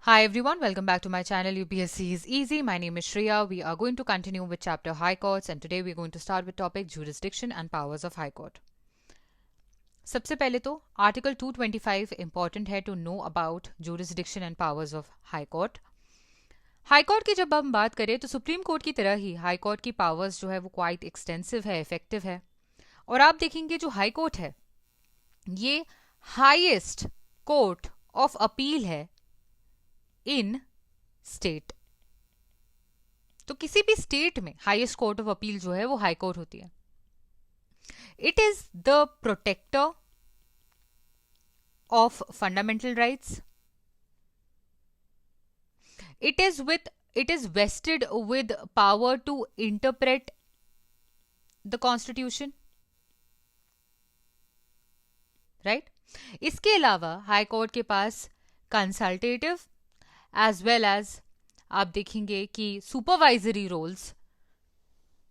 Hi everyone, welcome back to my channel UPSC is Easy. My name is Shreya. We are going to continue with chapter High Courts and today we are going to start with topic Jurisdiction and Powers of High Court. सबसे पहले तो article 225 important है to know about jurisdiction and powers of high court. High court की जब हम बात करें तो सुप्रीम कोर्ट की तरह ही हाई कोर्ट की पावर्स जो है वो क्वाइट एक्सटेंसिव है, इफेक्टिव है. और आप देखेंगे जो हाई कोर्ट है ये हाईएस्ट कोर्ट ऑफ अपील है इन स्टेट. तो किसी भी स्टेट में हाईएस्ट कोर्ट ऑफ अपील जो है वो हाई कोर्ट होती है. It is the protector of fundamental rights. It is vested with power to interpret the constitution, right. इसके अलावा हाई कोर्ट के पास कंसल्टेटिव एज वेल एज आप देखेंगे कि सुपरवाइजरी रोल्स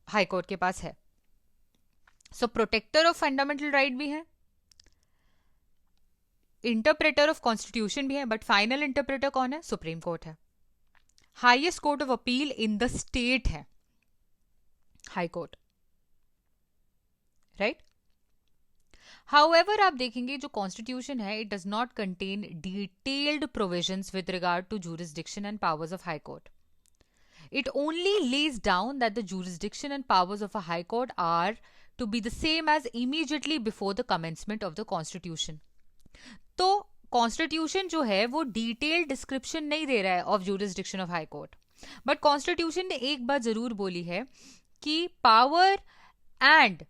हाई कोर्ट के पास है. सो प्रोटेक्टर ऑफ फंडामेंटल राइट भी है, इंटरप्रेटर ऑफ कॉन्स्टिट्यूशन भी है, बट फाइनल इंटरप्रेटर कौन है? सुप्रीम कोर्ट है. Highest court of appeal in the state है हाई कोर्ट, राइट. हाउएवर आप देखेंगे जो कॉन्स्टिट्यूशन है it does not contain detailed provisions with regard to jurisdiction and powers of high court. It only lays down that the jurisdiction and powers of a high court are to be the same as immediately before the commencement of the constitution. तो constitution जो है वो detail description नहीं दे रहा है of jurisdiction of high court, but constitution ने एक बात जरूर बोली है कि power and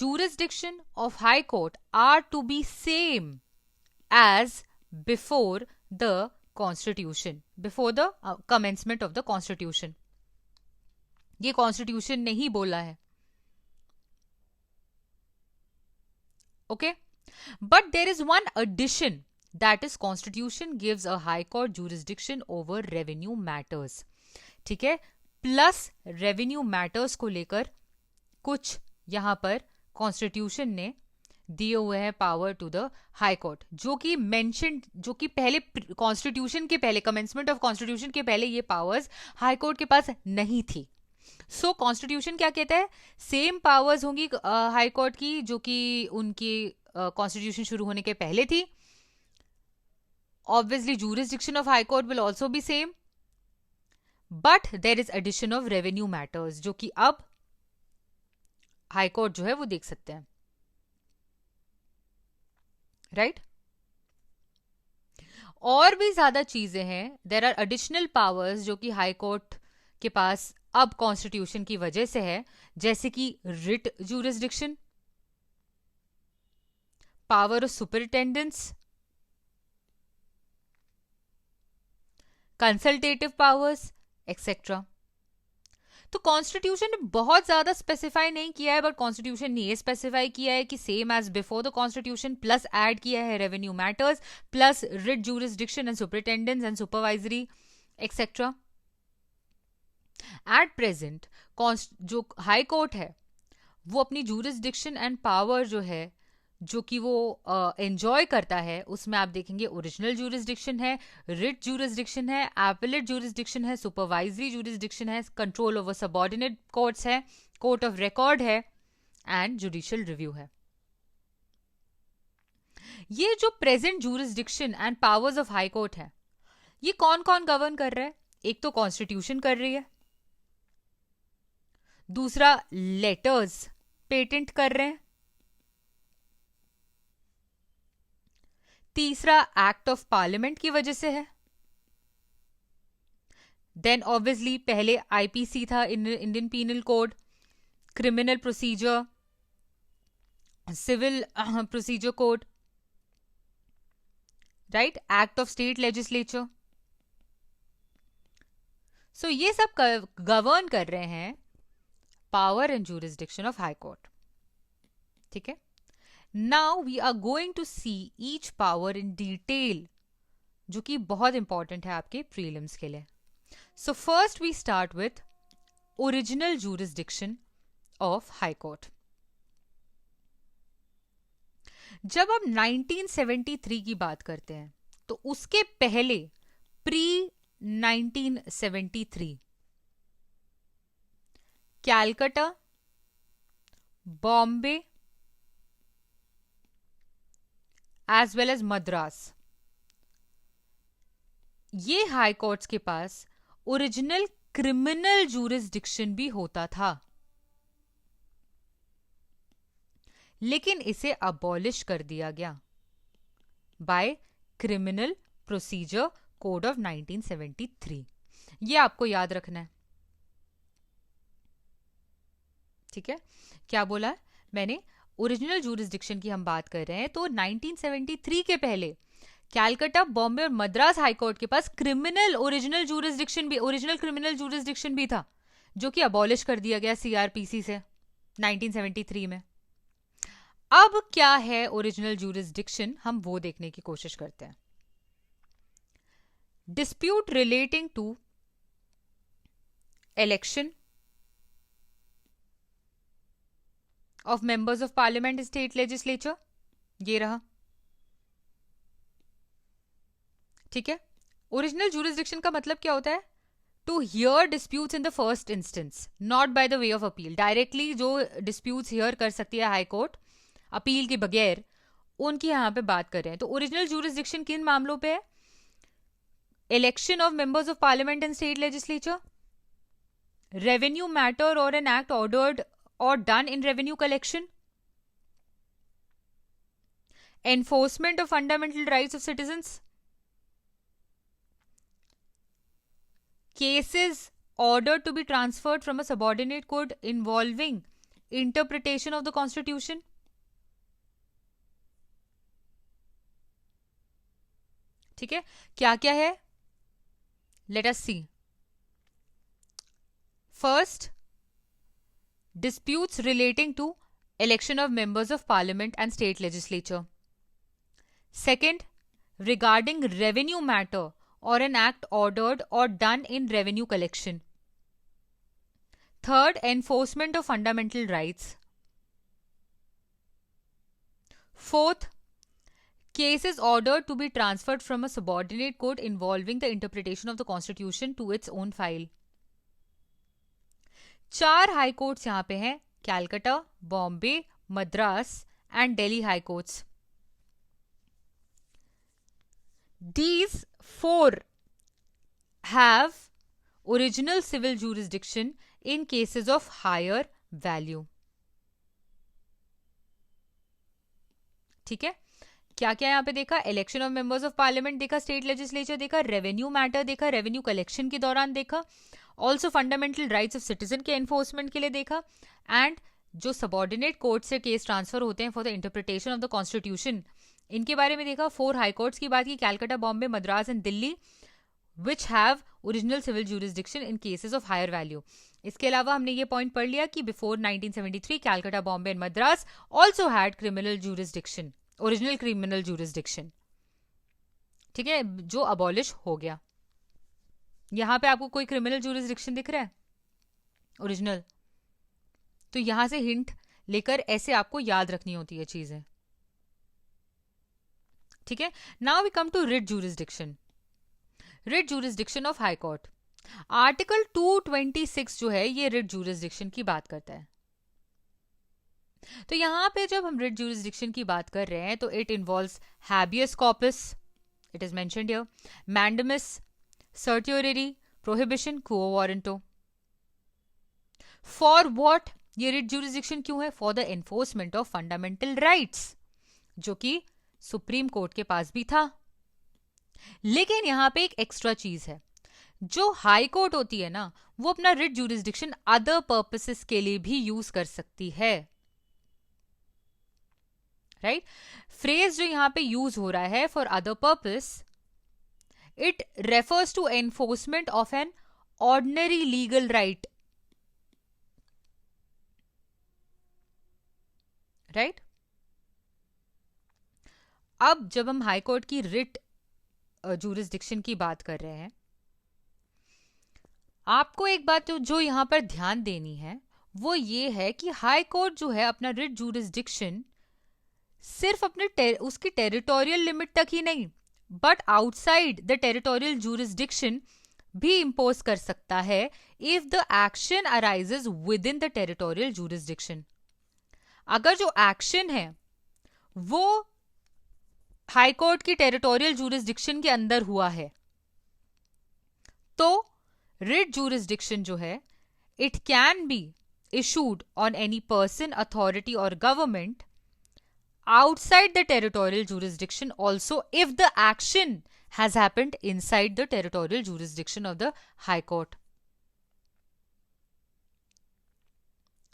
jurisdiction of high court are to be same as before the constitution, before the commencement of the constitution. ये कॉन्स्टिट्यूशन ने ही बोला है, okay. But there is one addition, that is constitution gives a high court jurisdiction over revenue matters. ठीक है, plus revenue matters को लेकर कुछ यहां पर कॉन्स्टिट्यूशन ने दिए हुए हैं power to the high court, जो कि मेंशन, जो कि पहले कॉन्स्टिट्यूशन के पहले, कमेंसमेंट ऑफ कॉन्स्टिट्यूशन के पहले ये पावर्स हाई कोर्ट के पास नहीं थी. सो कॉन्स्टिट्यूशन क्या कहता है? सेम पावर्स होंगी हाई कोर्ट की जो कि उनकी कॉन्स्टिट्यूशन शुरू होने के पहले थी. Obviously jurisdiction of high court will also be same, but there is addition of revenue matters जो कि अब हाई कोर्ट जो है वो देख सकते हैं, राइट. और भी ज्यादा चीजें हैं, देर आर एडिशनल पावर्स जो कि हाई कोर्ट के पास अब कॉन्स्टिट्यूशन की वजह से है, जैसे कि writ jurisdiction, power of superintendence, consultative powers etcetera. तो कॉन्स्टिट्यूशन ने बहुत ज्यादा स्पेसिफाई नहीं किया है, बट कॉन्स्टिट्यूशन ने ये स्पेसिफाई किया है कि same as before the constitution, plus add किया है revenue matters, plus writ jurisdiction and superintendence and supervisory etcetera. At present जो हाई कोर्ट है वो अपनी जुरिस्डिक्शन एंड पावर जो है जो कि वो एंजॉय करता है, उसमें आप देखेंगे ओरिजिनल जुरिस्डिक्शन है, रिट जुरिस्डिक्शन है, एपेलेट जुरिस्डिक्शन है, सुपरवाइजरी जुरिस्डिक्शन है, कंट्रोल ओवर सबऑर्डिनेट कोर्ट्स है, कोर्ट ऑफ रिकॉर्ड है एंड जुडिशियल रिव्यू है. ये जो present jurisdiction and powers of high court है ये कौन कौन गवर्न कर रहा है? एक तो कॉन्स्टिट्यूशन कर रही है, दूसरा लेटर्स पेटेंट कर रहे हैं, तीसरा एक्ट ऑफ पार्लियामेंट की वजह से है, देन ऑब्वियसली पहले आईपीसी था, Indian penal code, criminal procedure, civil procedure code, right, act of state legislature. So ये सब गवर्न कर रहे हैं power and jurisdiction of high court, ठीक है. Now we are going to see each power in detail, जो कि बहुत इंपॉर्टेंट है आपके प्रीलिम्स के लिए. So first we start with original jurisdiction of High Court. जब हम 1973 की बात करते हैं तो उसके पहले pre 1973 Calcutta, Bombay as well as Madras, ये हाई कोर्ट्स के पास ओरिजिनल क्रिमिनल जूरिसडिक्शन भी होता था, लेकिन इसे अबॉलिश कर दिया गया by criminal procedure code of 1973। ये आपको याद रखना है, ठीक है। क्या बोला है मैंने, ओरिजिनल जूरिसडिक्शन की हम बात कर रहे हैं, तो 1973 के पहले कैलकाटा, बॉम्बे और मद्रास हाईकोर्ट के पास क्रिमिनल ओरिजिनल जूरिसडिक्शन भी, ओरिजिनल क्रिमिनल जूरिसडिक्शन भी था, जो कि अबॉलिश कर दिया गया सीआरपीसी से 1973 में। अब क्या है ओरिजिनल जूरिसडिक्शन, हम वो देखने की कोशिश करते हैं। Dispute relating to election of members of parliament, state legislature, ये रहा, ठीक है। ओरिजिनल जूरिसडिक्शन का मतलब क्या होता है, to hear disputes in the first instance, not by the way of appeal. Directly जो डिस्प्यूट्स हियर कर सकती है हाई कोर्ट अपील के बगैर, उनकी यहां पे बात कर रहे हैं। तो ओरिजिनल जूरिसडिक्शन किन मामलों पे है, election of members of parliament and state legislature, revenue matter और an act ordered or done in revenue collection, enforcement of fundamental rights of citizens, cases ordered to be transferred from a subordinate court involving interpretation of the constitution, ठीक है। क्या क्या है, let us see. First, disputes relating to election of members of parliament and state legislature. Second, regarding revenue matter or an act ordered or done in revenue collection. Third, enforcement of fundamental rights. Fourth, cases ordered to be transferred from a subordinate court involving the interpretation of the constitution to its own file. 4 high courts यहां पे हैं, Calcutta, Bombay, Madras and Delhi high courts. These 4 have original civil jurisdiction in cases of higher value, ठीक है। क्या क्या यहां पे देखा, election of members of parliament देखा, स्टेट लेजिस्लेचर देखा, रेवेन्यू मैटर देखा, रेवेन्यू कलेक्शन के दौरान देखा, also fundamental rights of citizen के एनफोर्समेंट के लिए देखा, एंड जो सबॉर्डिनेट कोर्ट से केस ट्रांसफर होते हैं for the interpretation of the constitution, इनके बारे में देखा। 4 हाई कोर्ट्स की बात की, Calcutta, Bombay, Madras and Delhi, which have original civil jurisdiction in cases of higher value. इसके अलावा हमने ये पॉइंट पढ़ लिया कि before 1973 Calcutta, Bombay and Madras also had criminal jurisdiction, original criminal jurisdiction, ठीक है, जो अबॉलिश हो गया। यहां पे आपको कोई क्रिमिनल ज्यूरिसडिक्शन दिख रहा है ओरिजिनल, तो यहां से हिंट लेकर ऐसे आपको याद रखनी होती है चीजें, ठीक है। Now we come to writ jurisdiction, writ jurisdiction of high court. Article 226 जो है ये रिट ज्यूरिसडिक्शन की बात करता है। तो यहां पे जब हम रिट ज्यूरिसडिक्शन की बात कर रहे हैं तो it involves habeas corpus, it is mentioned here, mandamus, certiorari, prohibition, quo warranto. For what ये रिट ज्यूरिसडिक्शन क्यों है, for the enforcement of fundamental rights, जो कि सुप्रीम कोर्ट के पास भी था। लेकिन यहां पे एक एक्स्ट्रा चीज है, जो हाई कोर्ट होती है ना, वो अपना रिट ज्यूरिसडिक्शन अदर पर्पसेस के लिए भी यूज कर सकती है, राइट। फ्रेज जो यहां पे यूज हो रहा है for other purpose, it refers to enforcement of an ordinary legal right, right. अब जब हम हाई कोर्ट की रिट ज्यूरिसडिक्शन की बात कर रहे हैं, आपको एक बात जो यहां पर ध्यान देनी है वो ये है कि हाई कोर्ट जो है अपना रिट ज्यूरिसडिक्शन सिर्फ अपने उसकी टेरिटोरियल लिमिट तक ही नहीं, बट आउटसाइड द टेरिटोरियल जूरिसडिक्शन भी इम्पोज कर सकता है if the action arises with in the territorial जूरिसडिक्शन। अगर जो एक्शन है वो हाई कोर्ट की टेरिटोरियल जूरिसडिक्शन के अंदर हुआ है तो रिट जूरिसडिक्शन जो है it can be issued on any person, authority or government outside the territorial jurisdiction also if the action has happened inside the territorial jurisdiction of the High Court.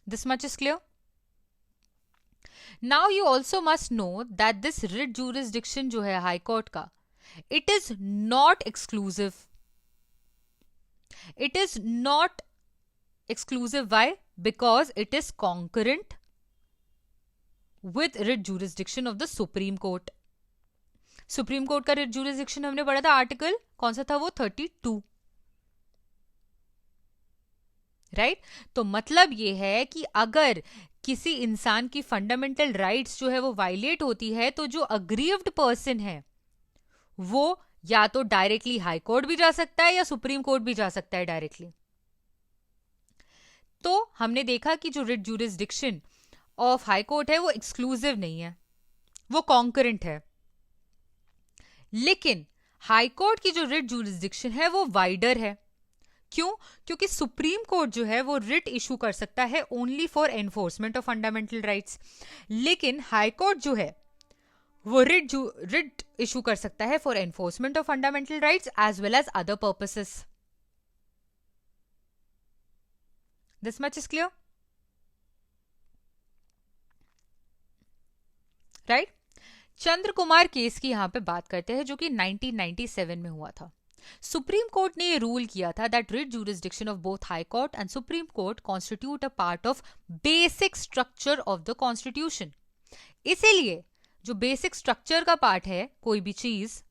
This much is clear? Now you also must know that this writ jurisdiction जो है High Court का, it is not exclusive. It is not exclusive. Why? Because it is concurrent with writ jurisdiction of the Supreme Court. Supreme court का writ jurisdiction हमने पढ़ा था, article कौन सा था वो, 32, राइट? तो मतलब ये है कि अगर किसी इंसान की फंडामेंटल राइट्स जो है वो वायलेट होती है तो जो अग्रीव्ड पर्सन है वो या तो डायरेक्टली हाई कोर्ट भी जा सकता है या सुप्रीम कोर्ट भी जा सकता है डायरेक्टली। तो हमने देखा कि जो writ jurisdiction of high court है वो एक्सक्लूसिव नहीं है, वो कॉन्करेंट है। लेकिन हाई कोर्ट की जो रिट जुरिसडिक्शन है वो वाइडर है। क्यों? क्योंकि सुप्रीम कोर्ट जो है वो रिट इशू कर सकता है only for enforcement of fundamental rights, लेकिन हाई कोर्ट जो है वो रिट इशू कर सकता है for enforcement of fundamental rights as well as other purposes. This much is clear, right? Chandra Kumar case की यहां पे बात करते हैं जो कि 1997 में हुआ था। सुप्रीम कोर्ट ने ये रूल किया था that writ jurisdiction of both high court and supreme court constitute a part of basic structure of the constitution. इसीलिए जो बेसिक स्ट्रक्चर का पार्ट है कोई भी चीज,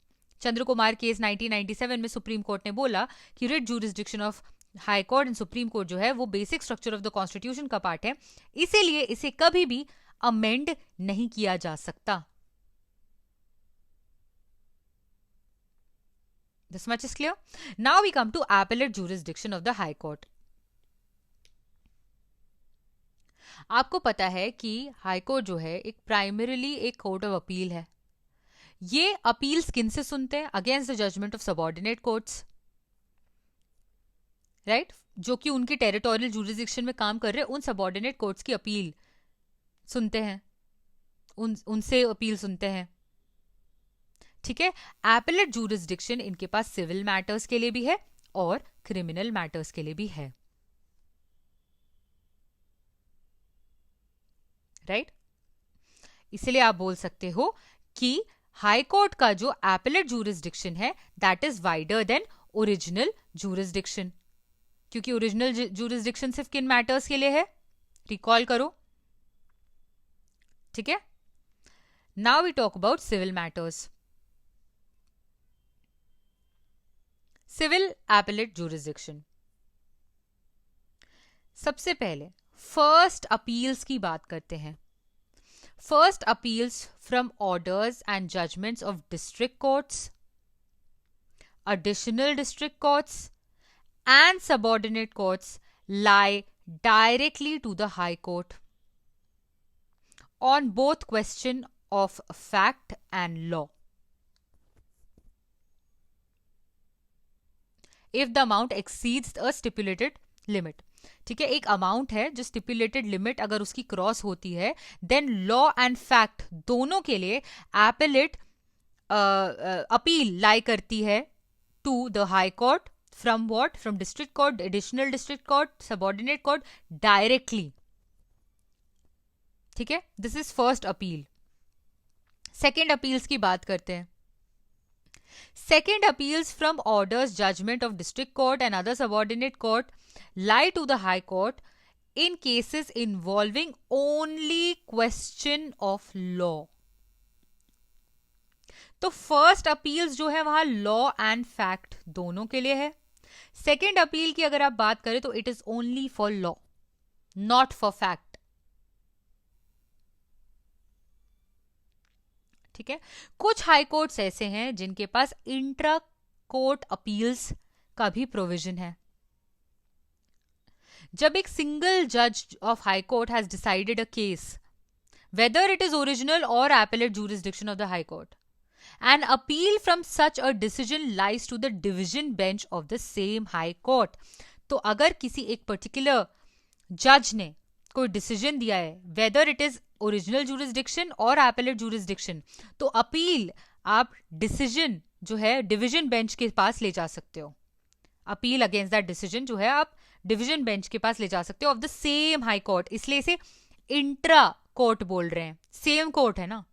चंद्र कुमार केस 1997 में सुप्रीम कोर्ट ने बोला कि writ jurisdiction of high court and supreme court जो है वो basic structure of the constitution का पार्ट है, इसीलिए इसे कभी भी अमेंड नहीं किया जा सकता। This much is clear. Now we come to appellate jurisdiction of the High Court. आपको पता है कि हाई कोर्ट जो है एक प्राइमरीली एक कोर्ट ऑफ अपील है। ये अपील्स किन से सुनते हैं? Against the judgment of subordinate courts, right? जो कि उनकी टेरिटोरियल जुरिसडिक्शन में काम कर रहे हैं उन सबऑर्डिनेट कोर्ट्स की अपील सुनते हैं, उनसे अपील सुनते हैं, ठीक है? एपेलेट जूरिसडिक्शन इनके पास सिविल मैटर्स के लिए भी है और क्रिमिनल मैटर्स के लिए भी है, राइट? इसलिए आप बोल सकते हो कि हाई कोर्ट का जो एपेलेट जूरिसडिक्शन है that is wider than original जूरिसडिक्शन, क्योंकि ओरिजिनल जूरिसडिक्शन सिर्फ किन मैटर्स के लिए है? रिकॉल करो, ठीक है? Now we talk about civil matters. Civil appellate jurisdiction, सबसे पहले फर्स्ट अपील्स की बात करते हैं। First appeals from orders and judgments of district courts, additional district courts and subordinate courts lie directly to the High Court on both question of fact and law. If the amount exceeds a stipulated limit, ठीक है, एक amount है जो stipulated limit अगर उसकी cross होती है then law and fact दोनों के लिए एपेलेट अपील लाई करती है to the high court from what? From district court, additional district court, subordinate court directly, ठीक है? This is first appeal. Second appeals की बात करते हैं। Second appeals from orders, judgment of district court and other subordinate court lie to the High Court in cases involving only question of law. तो first appeals जो है वहां law and fact दोनों के लिए है। सेकेंड अपील की अगर आप बात करें तो it is only for law, not for fact, ठीक है। कुछ हाई कोर्ट्स ऐसे हैं जिनके पास इंट्रा कोर्ट अपील्स का भी प्रोविजन है। जब एक सिंगल जज of high court has decided a case, whether it is original or appellate jurisdiction of the High Court, an appeal from such a decision lies to the division bench of the same High Court. तो अगर किसी एक particular जज ने कोई decision दिया है, whether it is original jurisdiction और एपेलेट जुरिस्डिक्शन, तो अपील आप डिसीजन जो है डिवीजन बेंच के पास ले जा सकते हो। अपील अगेंस्ट दैट डिसीजन जो है आप डिवीजन बेंच के पास ले जा सकते हो of the same high court, इसलिए इसे इंट्रा कोर्ट बोल रहे हैं, सेम कोर्ट है ना।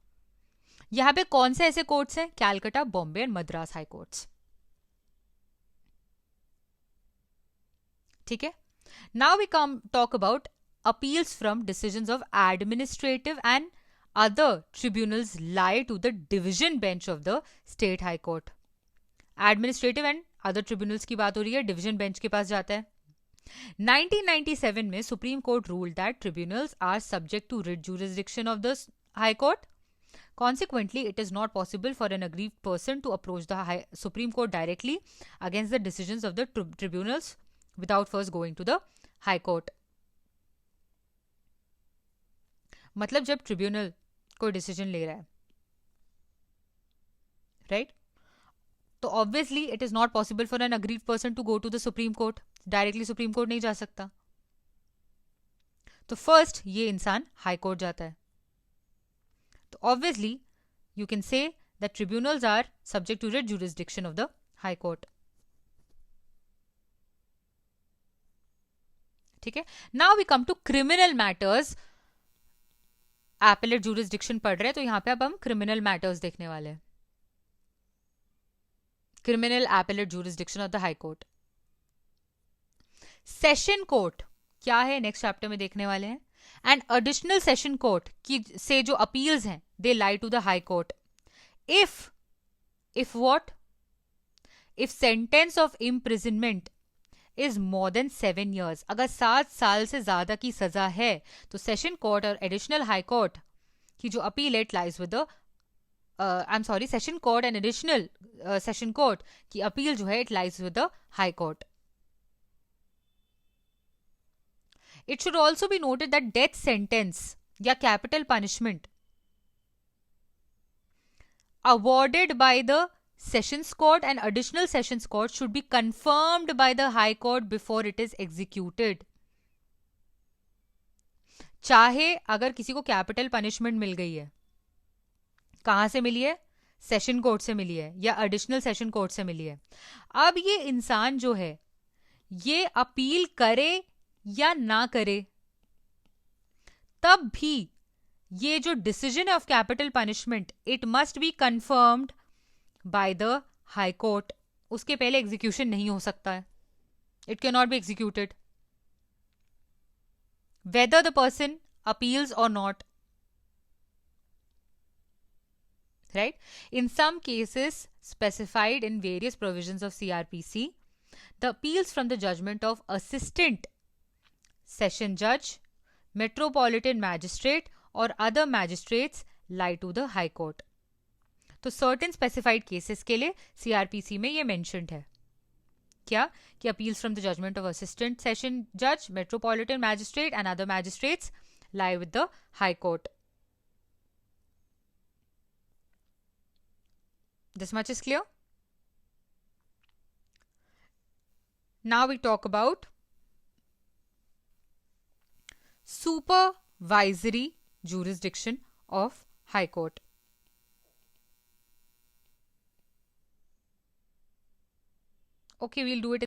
यहां पे कौन से ऐसे कोर्ट्स हैं? Calcutta, Bombay and Madras high courts. ठीक है। Now we come talk about appeals from decisions of administrative and other tribunals lie to the division bench of the state high court. Administrative and other tribunals की बात हो रही है, division bench के पास जाता है। 1997 में supreme court ruled that tribunals are subject to writ jurisdiction of the High Court. Consequently, it is not possible for an aggrieved person to approach the Supreme Court directly against the decisions of the tribunals without first going to the High Court. मतलब जब tribunal कोई decision ले रहा है, right, तो obviously it is not possible for an aggrieved person to go to the supreme court, directly supreme court नहीं जा सकता। तो फर्स्ट ये इंसान हाई कोर्ट जाता है। तो obviously you can say that tribunals are subject to writ jurisdiction of the high court. ठीक है। Now we come to criminal matters. Appellate jurisdiction पढ़ रहे हैं तो यहां पे अब हम क्रिमिनल मैटर्स देखने वाले हैं। Criminal appellate jurisdiction of the high court. Session court क्या है नेक्स्ट चैप्टर में देखने वाले हैं। एंड एडिशनल सेशन कोर्ट की से जो अपील्स हैं they lie to the high court if what, if sentence of imprisonment is more than 7 years, अगर 7 साल से ज्यादा की सजा है तो सेशन कोर्ट और एडिशनल हाई कोर्ट की जो appeal it lies with the session court and additional session court की अपील जो है it lies with the high court. It should also be noted that death sentence या capital punishment awarded by the Sessions Court and additional Sessions Court should be confirmed by the High Court before it is executed. चाहे अगर किसी को capital punishment मिल गई है, कहां से मिली है? सेशन कोर्ट से मिली है या एडिशनल सेशन कोर्ट से मिली है। अब ये इंसान जो है ये अपील करे या ना करे, तब भी ये जो decision of capital punishment it must be confirmed by the high court. उसके पहले एग्जीक्यूशन नहीं हो सकता है, it can not be executed whether the person appeals और not, right. In some cases specified in various provisions of CRPC, the appeals from the judgment of assistant session जज, metropolitan magistrate और other magistrates lie to the high court. तो certain specified cases के लिए CRPC में ये mentioned है क्या कि appeals from the judgment of assistant session जज, metropolitan magistrate and other magistrates lie with the high court. This much is clear. Now we talk about supervisory jurisdiction of High Court. Okay, we'll do it